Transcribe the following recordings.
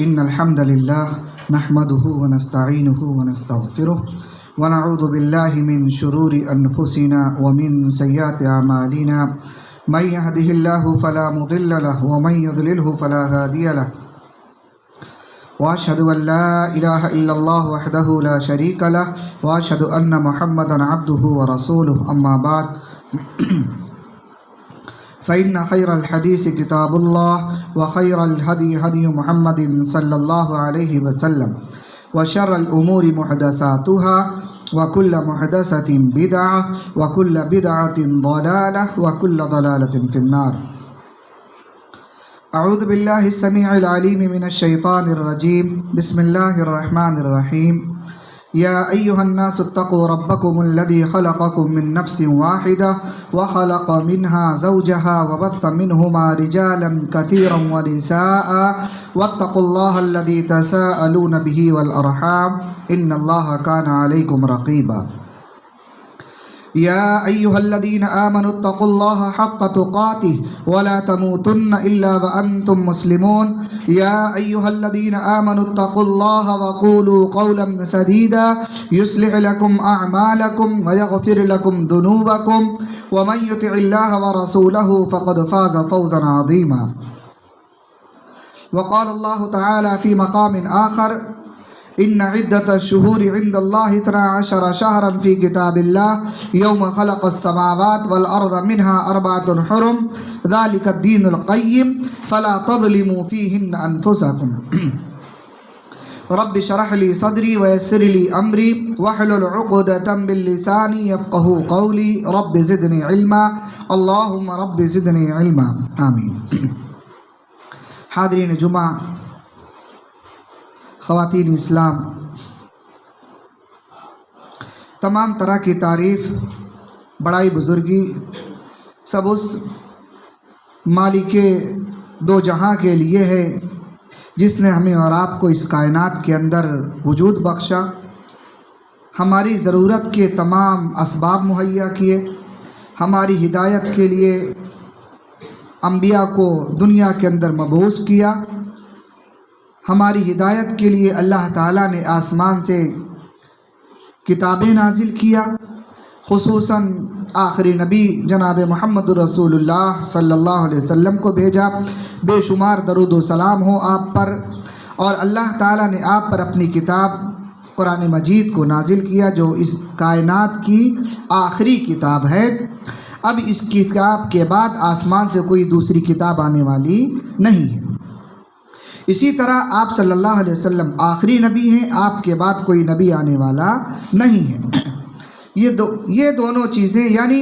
إن الحمد لله نحمده ونستعينه ونستغفره ونعوذ بالله من شرور أنفسنا ومن سيئات أعمالنا من يهده الله فلا مضل له ومن يضلله فلا هادي له وأشهد أن لا إله إلا الله وحده لا شريك له وأشهد أن محمدا عبده ورسوله أما بعد فإن خير الحديث كتاب الله وخير الهدي هدي محمد صلى الله عليه وسلم وشر الأمور محدثاتها وكل محدثة بدعة وكل بدعة ضلالة وكل ضلالة في النار. أعوذ بالله السميع العليم من الشيطان الرجيم. بسم الله الرحمن الرحيم. يا أيها الناس اتقوا ربكم الذي خلقكم من نفس واحدة وخلق منها زوجها وبث منهما رجالا كثيرا ونساء واتقوا الله الذي تساءلون به والأرحام إن الله كان عليكم رقيبا. يا أيها الذين آمنوا اتقوا الله حق تقاته ولا تموتن إلا وأنتم مسلمون. يا أيها الذين آمنوا اتقوا الله وقولوا قولا سديدا يصلح لكم أعمالكم ويغفر لكم ذنوبكم ومن يطع الله ورسوله فقد فاز فوزا عظيما. وقال الله تعالى في مقام آخر: إن عدة الشهور عند الله 12 شهرا في كتاب الله يوم خلق السماوات والأرض منها 4 حرم ذلك الدين القيم فلا تظلموا فيهن أنفسكم. رب اشرح لي صدري ويسر لي أمري واحلل عقدة من لساني يفقهوا قولي رب زدني علما اللهم رب زدني علما آمين. حاضرین جمعہ، خواتین اسلام، تمام طرح کی تعریف، بڑائی، بزرگی سب اس مالک دو جہاں کے لیے ہے جس نے ہمیں اور آپ کو اس کائنات کے اندر وجود بخشا، ہماری ضرورت کے تمام اسباب مہیا کیے، ہماری ہدایت کے لیے انبیاء کو دنیا کے اندر مبعوث کیا، ہماری ہدایت کے لیے اللہ تعالیٰ نے آسمان سے کتابیں نازل کیا، خصوصاً آخری نبی جناب محمد رسول اللہ صلی اللہ علیہ وسلم کو بھیجا. بے شمار درود و سلام ہو آپ پر، اور اللہ تعالیٰ نے آپ پر اپنی کتاب قرآن مجید کو نازل کیا جو اس کائنات کی آخری کتاب ہے. اب اس کتاب کے بعد آسمان سے کوئی دوسری کتاب آنے والی نہیں ہے. اسی طرح آپ صلی اللہ علیہ وسلم آخری نبی ہیں، آپ کے بعد کوئی نبی آنے والا نہیں ہے. یہ دونوں چیزیں، یعنی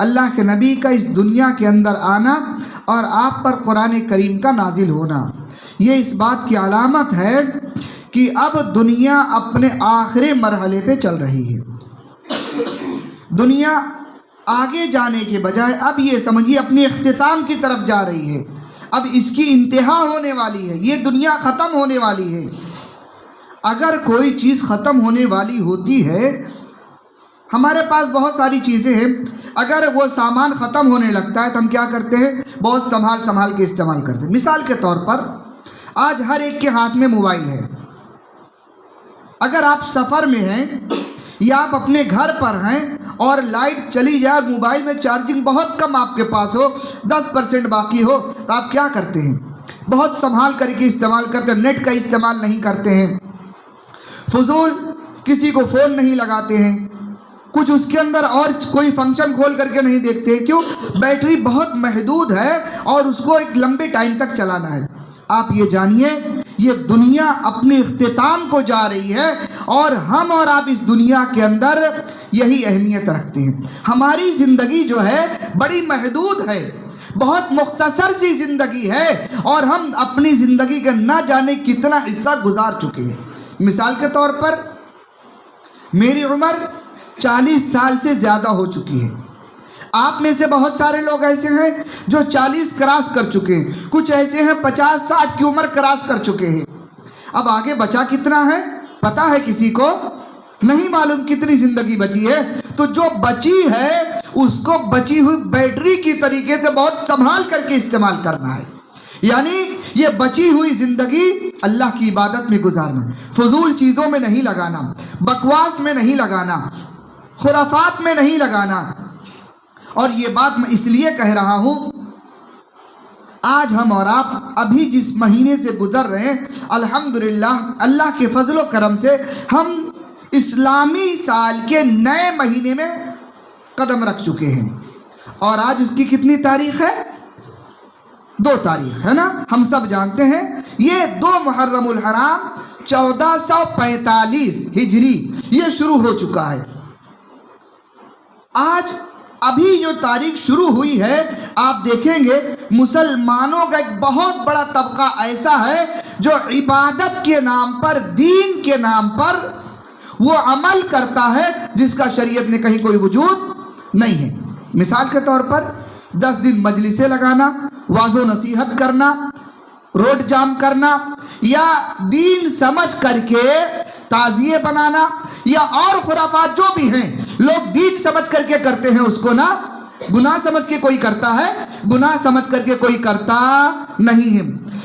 اللہ کے نبی کا اس دنیا کے اندر آنا اور آپ پر قرآن کریم کا نازل ہونا، یہ اس بات کی علامت ہے کہ اب دنیا اپنے آخری مرحلے پہ چل رہی ہے. دنیا آگے جانے کے بجائے اب یہ سمجھیے اپنے اختتام کی طرف جا رہی ہے. اب اس کی انتہا ہونے والی ہے، یہ دنیا ختم ہونے والی ہے. اگر کوئی چیز ختم ہونے والی ہوتی ہے، ہمارے پاس بہت ساری چیزیں ہیں، اگر وہ سامان ختم ہونے لگتا ہے تو ہم کیا کرتے ہیں؟ بہت سنبھال کے استعمال کرتے ہیں. مثال کے طور پر آج ہر ایک کے ہاتھ میں موبائل ہے. اگر آپ سفر میں ہیں یا آپ اپنے گھر پر ہیں اور لائٹ چلی جائے، موبائل میں چارجنگ بہت کم آپ کے پاس ہو، 10% باقی ہو، تو آپ کیا کرتے ہیں؟ بہت سنبھال کر کے استعمال کرتے ہیں. نیٹ کا استعمال نہیں کرتے ہیں، فضول کسی کو فون نہیں لگاتے ہیں، کچھ اس کے اندر اور کوئی فنکشن کھول کر کے نہیں دیکھتے ہیں. کیوں؟ بیٹری بہت محدود ہے اور اس کو ایک لمبے ٹائم تک چلانا ہے. آپ یہ جانیے یہ دنیا اپنے اختتام کو جا رہی ہے، اور ہم اور آپ اس دنیا کے اندر یہی اہمیت رکھتے ہیں. ہماری زندگی جو ہے بڑی محدود ہے، بہت مختصر سی زندگی ہے، اور ہم اپنی زندگی کا نہ جانے کتنا حصہ گزار چکے ہیں. مثال کے طور پر میری عمر 40 سال سے زیادہ ہو چکی ہے. آپ میں سے بہت سارے لوگ ایسے ہیں جو 40 کراس کر چکے ہیں، کچھ ایسے ہیں 50-60 کی عمر کراس کر چکے ہیں. اب آگے بچا کتنا ہے پتہ ہے کسی کو؟ نہیں معلوم کتنی زندگی بچی ہے. تو جو بچی ہے اس کو بچی ہوئی بیٹری کی طریقے سے بہت سنبھال کر کے استعمال کرنا ہے. یعنی یہ بچی ہوئی زندگی اللہ کی عبادت میں گزارنا، فضول چیزوں میں نہیں لگانا، بکواس میں نہیں لگانا، خرافات میں نہیں لگانا۔ اور یہ بات میں اس لیے کہہ رہا ہوں، آج ہم اور آپ ابھی جس مہینے سے گزر رہے ہیں، الحمدللہ اللہ کے فضل و کرم سے ہم اسلامی سال کے نئے مہینے میں قدم رکھ چکے ہیں، اور آج اس کی کتنی تاریخ ہے؟ 2 تاریخ ہے نا، ہم سب جانتے ہیں یہ 2 محرم الحرام 1445 ہجری یہ شروع ہو چکا ہے۔ آج ابھی جو تاریخ شروع ہوئی ہے، آپ دیکھیں گے مسلمانوں کا ایک بہت بڑا طبقہ ایسا ہے جو عبادت کے نام پر، دین کے نام پر وہ عمل کرتا ہے جس کا شریعت نے کہیں کوئی وجود نہیں ہے۔ مثال کے طور پر 10 دن مجلسیں لگانا، واعظ و نصیحت کرنا، روڈ جام کرنا، یا دین سمجھ کر کے تعزیے بنانا، یا اور خرافات جو بھی ہیں لوگ دین سمجھ کر کے کرتے ہیں، اس کو نا گناہ سمجھ کے کوئی کرتا ہے، گناہ سمجھ کر کے کوئی کرتا نہیں ہے۔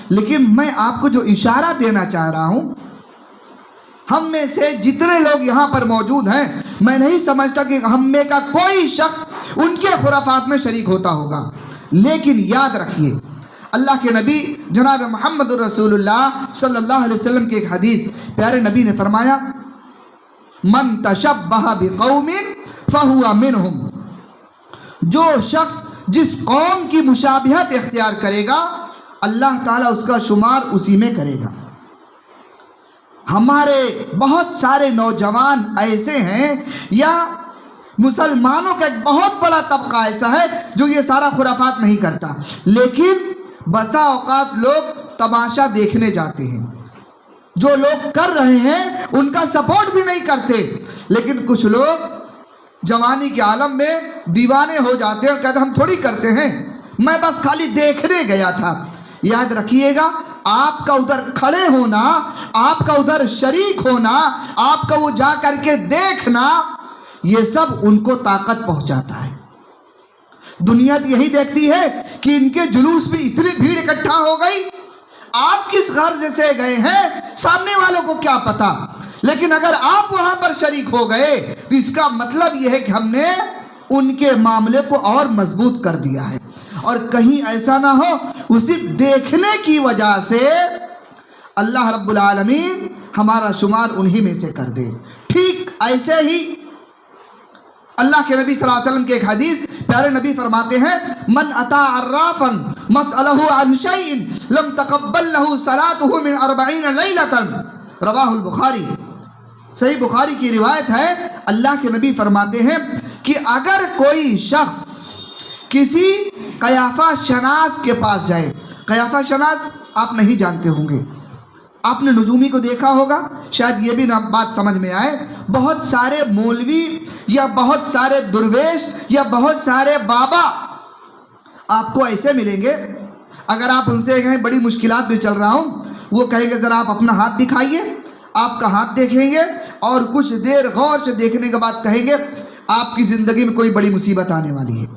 لیکن میں آپ کو جو اشارہ دینا چاہ رہا ہوں، ہم میں سے جتنے لوگ یہاں پر موجود ہیں، میں نہیں سمجھتا کہ ہم میں کا کوئی شخص ان کے خرافات میں شریک ہوتا ہوگا۔ لیکن یاد رکھیے، اللہ کے نبی جناب محمد رسول اللہ صلی اللہ علیہ وسلم کی ایک حدیث، پیارے نبی نے فرمایا، من تشبہ بقوم فہو منہم، جو شخص جس قوم کی مشابہت اختیار کرے گا اللہ تعالیٰ اس کا شمار اسی میں کرے گا۔ ہمارے بہت سارے نوجوان ایسے ہیں، یا مسلمانوں کا ایک بہت بڑا طبقہ ایسا ہے جو یہ سارا خرافات نہیں کرتا، لیکن بسا اوقات لوگ تماشا دیکھنے جاتے ہیں، جو لوگ کر رہے ہیں ان کا سپورٹ بھی نہیں کرتے، لیکن کچھ لوگ جوانی کے عالم میں دیوانے ہو جاتے ہیں اور کہتے ہیں ہم تھوڑی کرتے ہیں، میں بس خالی دیکھنے گیا تھا۔ یاد رکھیے گا، آپ کا ادھر کھڑے ہونا، آپ کا ادھر شریک ہونا، آپ کا وہ جا کر کے دیکھنا، یہ سب ان کو طاقت پہنچاتا ہے۔ دنیا یہی دیکھتی ہے کہ ان کے جلوس میں اتنی بھیڑ اکٹھا ہو گئی، آپ کس غرض سے گئے ہیں سامنے والوں کو کیا پتا، لیکن اگر آپ وہاں پر شریک ہو گئے تو اس کا مطلب یہ ہے کہ ہم نے ان کے معاملے کو اور مضبوط کر دیا ہے۔ اور کہیں ایسا نہ ہو وہ صرف دیکھنے کی وجہ سے اللہ رب العالمین ہمارا شمار انہی میں سے کر دے۔ ٹھیک ایسے ہی اللہ کے نبی صلی اللہ علیہ وسلم کے ایک حدیث، پیارے نبی فرماتے ہیں، من اتا عرافا مسألہ عن شیء لم تقبل له صلاته من 40 لیلۃ، رواہ البخاری۔ صحیح بخاری کی روایت ہے، اللہ کے نبی فرماتے ہیں کہ اگر کوئی شخص کسی قیافہ شناس کے پاس جائے، قیافہ شناس آپ نہیں جانتے ہوں گے، آپ نے نجومی کو دیکھا ہوگا، شاید یہ بھی بات سمجھ میں آئے، بہت سارے مولوی یا بہت سارے درویش یا بہت سارے بابا آپ کو ایسے ملیں گے، اگر آپ ان سے کہیں بڑی مشکلات میں چل رہا ہوں، وہ کہیں گے ذرا آپ اپنا ہاتھ دکھائیے، آپ کا ہاتھ دیکھیں گے اور کچھ دیر غور سے دیکھنے کے بعد کہیں گے آپ کی زندگی میں کوئی بڑی مصیبت آنے والی ہے۔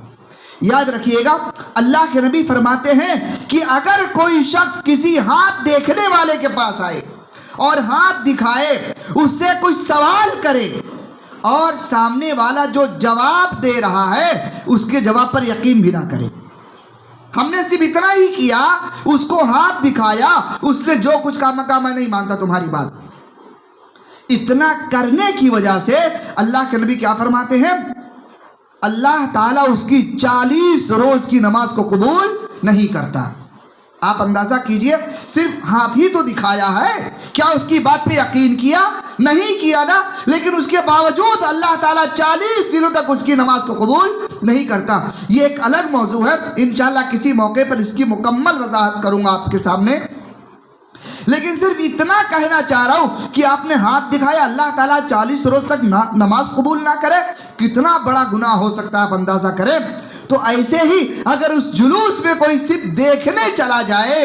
یاد رکھیے گا، اللہ کے نبی فرماتے ہیں کہ اگر کوئی شخص کسی ہاتھ دیکھنے والے کے پاس آئے اور ہاتھ دکھائے، اس سے کچھ سوال کرے اور سامنے والا جو جواب دے رہا ہے اس کے جواب پر یقین بھی نہ کرے، ہم نے صرف اتنا ہی کیا، اس کو ہاتھ دکھایا، اس نے جو کچھ کہا میں نہیں مانتا تمہاری بات، اتنا کرنے کی وجہ سے اللہ کے نبی کیا فرماتے ہیں، اللہ تعالیٰ اس کی 40 روز کی نماز کو قبول نہیں کرتا۔ آپ اندازہ کیجئے، صرف ہاتھ ہی تو دکھایا ہے، کیا اس کی بات پہ یقین کیا؟ نہیں کیا نا، لیکن اس کے باوجود اللہ تعالیٰ 40 دنوں تک اس کی نماز کو قبول نہیں کرتا۔ یہ ایک الگ موضوع ہے، انشاءاللہ کسی موقع پر اس کی مکمل وضاحت کروں گا آپ کے سامنے، لیکن صرف اتنا کہنا چاہ رہا ہوں کہ آپ نے ہاتھ دکھایا، اللہ تعالیٰ 40 روز تک نماز قبول نہ کرے، کتنا بڑا گناہ ہو سکتا ہے، آپ اندازہ کریں۔ تو ایسے ہی اگر اس جلوس میں کوئی صرف دیکھنے چلا جائے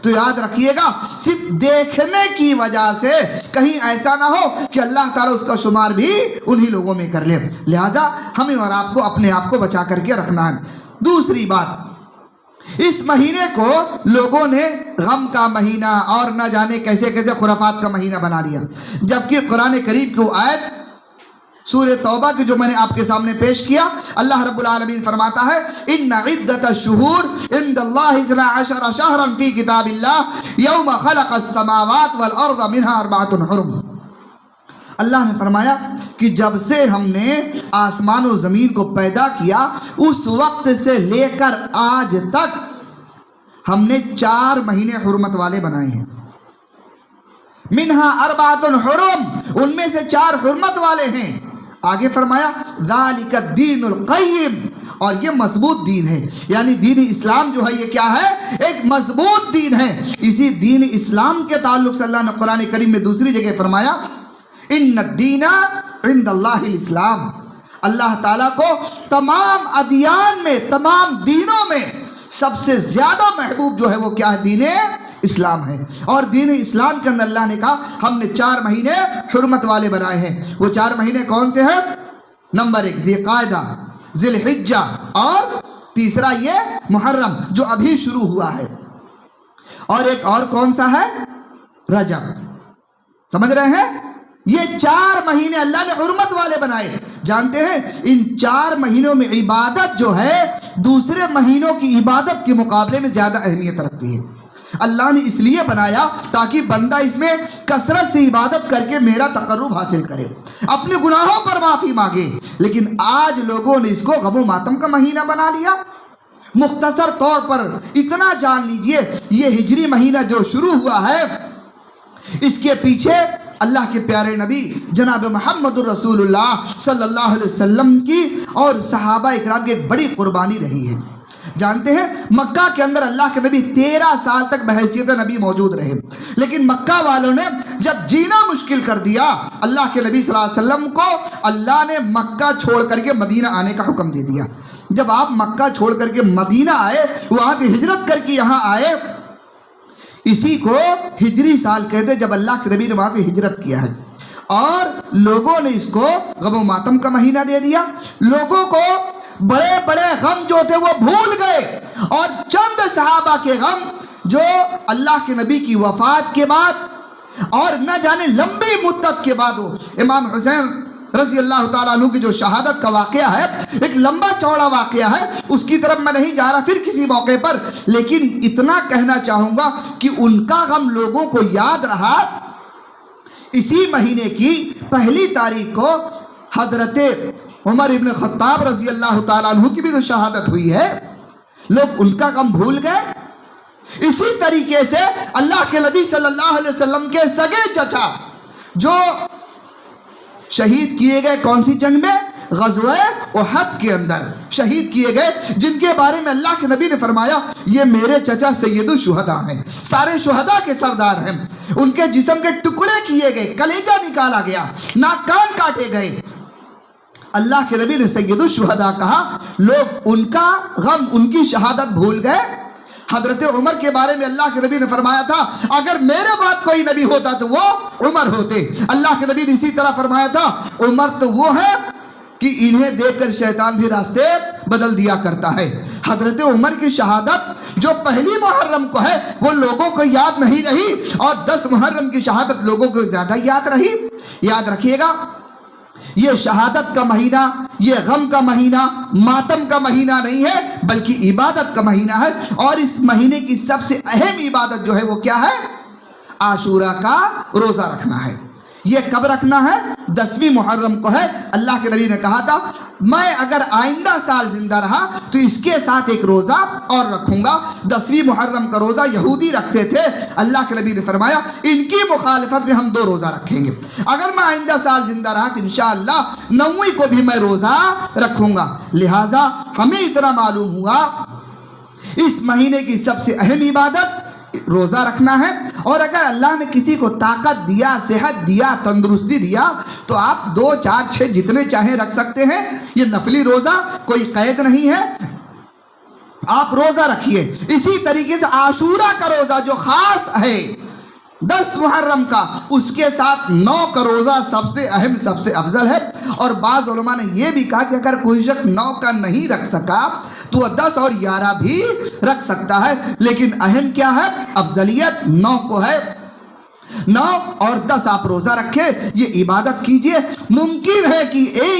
تو یاد رکھیے گا، صرف دیکھنے کی وجہ سے کہیں ایسا نہ ہو کہ اللہ تعالیٰ اس کا شمار بھی انہی لوگوں میں کر لے۔ لہٰذا ہمیں اور آپ کو اپنے آپ کو بچا کر کے رکھنا ہے۔ دوسری بات، اس مہینے کو لوگوں نے غم کا مہینہ اور نہ جانے کیسے کیسے خرافات کا مہینہ بنا لیا، جبکہ قرآن کریم کی آیت سورہ توبہ کی جو میں نے آپ کے سامنے پیش کیا، اللہ رب العالمین فرماتا ہے ان عدت الشہور عند اللہ 12 شہرا فی کتاب اللہ یوم خلق السماوات والارض منها 4 حرم۔ اللہ نے فرمایا کہ جب سے ہم نے آسمان و زمین کو پیدا کیا اس وقت سے لے کر آج تک ہم نے 4 مہینے حرمت والے بنائے ہیں۔ منہا 4 حرم، ان میں سے 4 حرمت والے ہیں۔ آگے فرمایا ذالک الدین القیم، اور یہ مضبوط دین ہے، یعنی دین اسلام جو ہے یہ کیا ہے؟ ایک مضبوط دین ہے۔ اسی دین اسلام کے تعلق سے اللہ نے قرآن کریم میں دوسری جگہ فرمایا ان الدین عند اللہ الاسلام، اللہ تعالیٰ کو تمام ادیان میں، تمام دینوں میں سب سے زیادہ محبوب جو ہے وہ کیا ہے؟ دین اسلام ہے۔ اور دین اسلام کے اندر اللہ نے کہا ہم نے 4 مہینے حرمت والے بنائے ہیں۔ وہ 4 مہینے کون سے ہیں؟ نمبر 1 ذی قعدہ، ذی الحجہ، اور تیسرا یہ محرم جو ابھی شروع ہوا ہے، اور ایک اور کون سا ہے؟ رجب۔ سمجھ رہے ہیں؟ یہ 4 مہینے اللہ نے حرمت والے بنائے۔ جانتے ہیں ان 4 مہینوں میں عبادت جو ہے دوسرے مہینوں کی عبادت کے مقابلے میں زیادہ اہمیت رکھتی ہے۔ اللہ نے اس لیے بنایا تاکہ بندہ اس میں کثرت سے عبادت کر کے میرا تقرب حاصل کرے، اپنے گناہوں پر معافی مانگے۔ لیکن آج لوگوں نے اس کو غم و ماتم کا مہینہ بنا لیا۔ مختصر طور پر اتنا جان لیجئے یہ ہجری مہینہ جو شروع ہوا ہے اس کے پیچھے اللہ کے پیارے نبی جناب محمد الرسول اللہ صلی اللہ علیہ وسلم کی اور صحابہ اکرام کی ایک بڑی قربانی رہی ہے۔ جانتے ہیں مکہ کے اندر اللہ کے نبی 13 سال تک بحیثیت نبی موجود رہے، لیکن مکہ والوں نے جب جینا مشکل کر دیا اللہ کے نبی صلی اللہ علیہ وسلم کو اللہ نے مکہ چھوڑ کر کے مدینہ آنے کا حکم دے دیا۔ جب آپ مکہ چھوڑ کر کے مدینہ آئے، وہاں سے ہجرت کر کے یہاں آئے، اسی کو ہجری سال کہتے جب اللہ کے نبی نے وہاں سے ہجرت کیا ہے، اور لوگوں نے اس کو غم و ماتم کا مہینہ دے دیا۔ لوگوں کو بڑے بڑے غم جو تھے وہ بھول گئے، اور چند صحابہ کے غم جو اللہ کے نبی کی وفات کے بعد اور نہ جانے لمبی مدت کے بعد ہو، امام حسین رضی اللہ تعالیٰ عنہ کی جو شہادت کا واقعہ ہے ایک لمبا چوڑا واقعہ ہے، اس کی طرف میں نہیں جا رہا پھر کسی موقع پر، لیکن اتنا کہنا چاہوں گا کہ ان کا غم لوگوں کو یاد رہا۔ اسی مہینے کی 1 تاریخ کو حضرت عمر ابن خطاب رضی اللہ تعالیٰ عنہ کی بھی جو شہادت ہوئی ہے، لوگ ان کا غم بھول گئے۔ اسی طریقے سے اللہ کے نبی صلی اللہ علیہ وسلم کے سگے چچا جو شہید کیے گئے کون سی جنگ میں؟ غزوہ احد کے اندر شہید کیے گئے، جن کے بارے میں اللہ کے نبی نے فرمایا یہ میرے چچا سید الشہداء ہیں، سارے شہداء کے سردار ہیں۔ ان کے جسم کے ٹکڑے کیے گئے، کلیجہ نکالا گیا، ناک کان کاٹے گئے۔ اللہ کے نبی نے سید الشہداء کہا، لوگ ان کا غم، ان کی شہادت بھول گئے۔ حضرت عمر کے بارے میں اللہ کے نبی نے فرمایا تھا اگر میرے بعد کوئی نبی ہوتا تو وہ عمر ہوتے۔ اللہ کے نبی نے اسی طرح فرمایا تھا عمر تو وہ ہے کہ انہیں دیکھ کر شیطان بھی راستے بدل دیا کرتا ہے۔ حضرت عمر کی شہادت جو 1 محرم کو ہے وہ لوگوں کو یاد نہیں رہی، اور 10 محرم کی شہادت لوگوں کو زیادہ یاد رہی۔ یاد رکھیے گا یہ شہادت کا مہینہ، یہ غم کا مہینہ، ماتم کا مہینہ نہیں ہے بلکہ عبادت کا مہینہ ہے۔ اور اس مہینے کی سب سے اہم عبادت جو ہے وہ کیا ہے؟ عاشوراء کا روزہ رکھنا ہے۔ یہ کب رکھنا ہے؟ 10ویں محرم کو ہے۔ اللہ کے نبی نے کہا تھا میں اگر آئندہ سال زندہ رہا تو اس کے ساتھ ایک روزہ اور رکھوں گا۔ 10ویں محرم کا روزہ یہودی رکھتے تھے، اللہ کے نبی نے فرمایا ان کی مخالفت میں ہم 2 روزہ رکھیں گے۔ اگر میں آئندہ سال زندہ رہا تو انشاءاللہ 9ویں کو بھی میں روزہ رکھوں گا۔ لہٰذا ہمیں اتنا معلوم ہوا اس مہینے کی سب سے اہم عبادت روزہ رکھنا ہے۔ اور اگر اللہ نے کسی کو طاقت دیا، صحت دیا، تندرستی دیا تو آپ 2 4 6 جتنے چاہیں رکھ سکتے ہیں۔ یہ نفلی روزہ کوئی قید نہیں ہے، آپ روزہ رکھیے۔ اسی طریقے سے عاشوراء کا روزہ جو خاص ہے 10 محرم کا، اس کے ساتھ 9 کا روزہ سب سے اہم، سب سے افضل ہے۔ اور بعض علماء نے یہ بھی کہا کہ اگر کوئی شخص 9 کا نہیں رکھ سکا تو 10 اور 11 بھی رکھ سکتا ہے، لیکن اہم کیا ہے؟ افضلیت 9 کو ہے۔ 9 اور 10 آپ روزہ رکھیں، یہ عبادت کیجئے۔ ممکن ہے کہ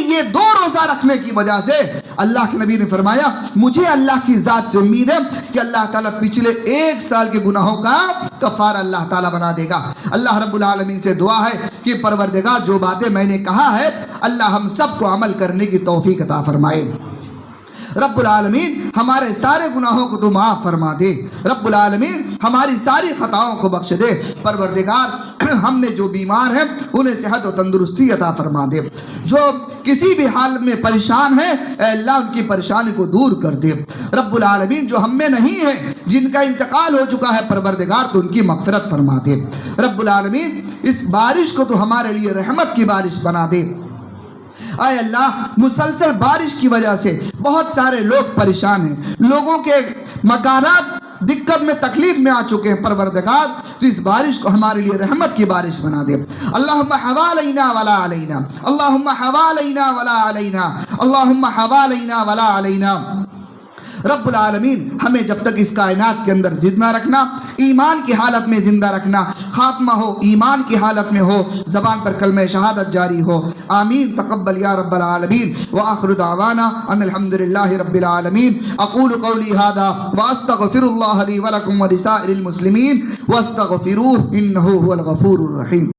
یہ 2 روزہ رکھنے کی وجہ سے اللہ کے نبی نے فرمایا مجھے اللہ کی ذات سے امید ہے کہ اللہ تعالیٰ پچھلے 1 سال کے گناہوں کا کفارہ اللہ تعالیٰ بنا دے گا۔ اللہ رب العالمین سے دعا ہے کہ پروردگار جو باتیں میں نے کہا ہے اللہ ہم سب کو عمل کرنے کی توفیق عطا فرمائے۔ رب العالمین ہمارے سارے گناہوں کو تو معاف فرما دے، رب العالمین ہماری ساری خطاؤں کو بخش دے، پروردگار ہم نے جو بیمار ہیں انہیں صحت و تندرستی عطا فرما دے، جو کسی بھی حالت میں پریشان ہیں اے اللہ ان کی پریشانی کو دور کر دے، رب العالمین جو ہم میں نہیں ہیں جن کا انتقال ہو چکا ہے پروردگار تو ان کی مغفرت فرما دے، رب العالمین اس بارش کو تو ہمارے لیے رحمت کی بارش بنا دے۔ اے اللہ مسلسل بارش کی وجہ سے بہت سارے لوگ پریشان ہیں، لوگوں کے مکانات دقت میں تکلیف میں آ چکے ہیں، پروردگار تو اس بارش کو ہمارے لیے رحمت کی بارش بنا دے۔ اللہم حوالینا ولا علینا، اللہم حوالینا ولا علینا، اللہم حوالینا ولا علینا۔ رب العالمین ہمیں جب تک اس کائنات کے اندر زندہ رکھنا، ایمان کی حالت میں زندہ رکھنا، خاتمہ ہو ایمان کی حالت میں ہو، زبان پر کلمہ شہادت جاری ہو، آمین تقبل یا رب العالمین۔ وآخر دعوانا ان الحمدللہ رب العالمین۔ اقول قولی ھذا واستغفر اللہ لی ولکم ولسائر المسلمین واستغفروہ انہ هو الغفور الرحیم۔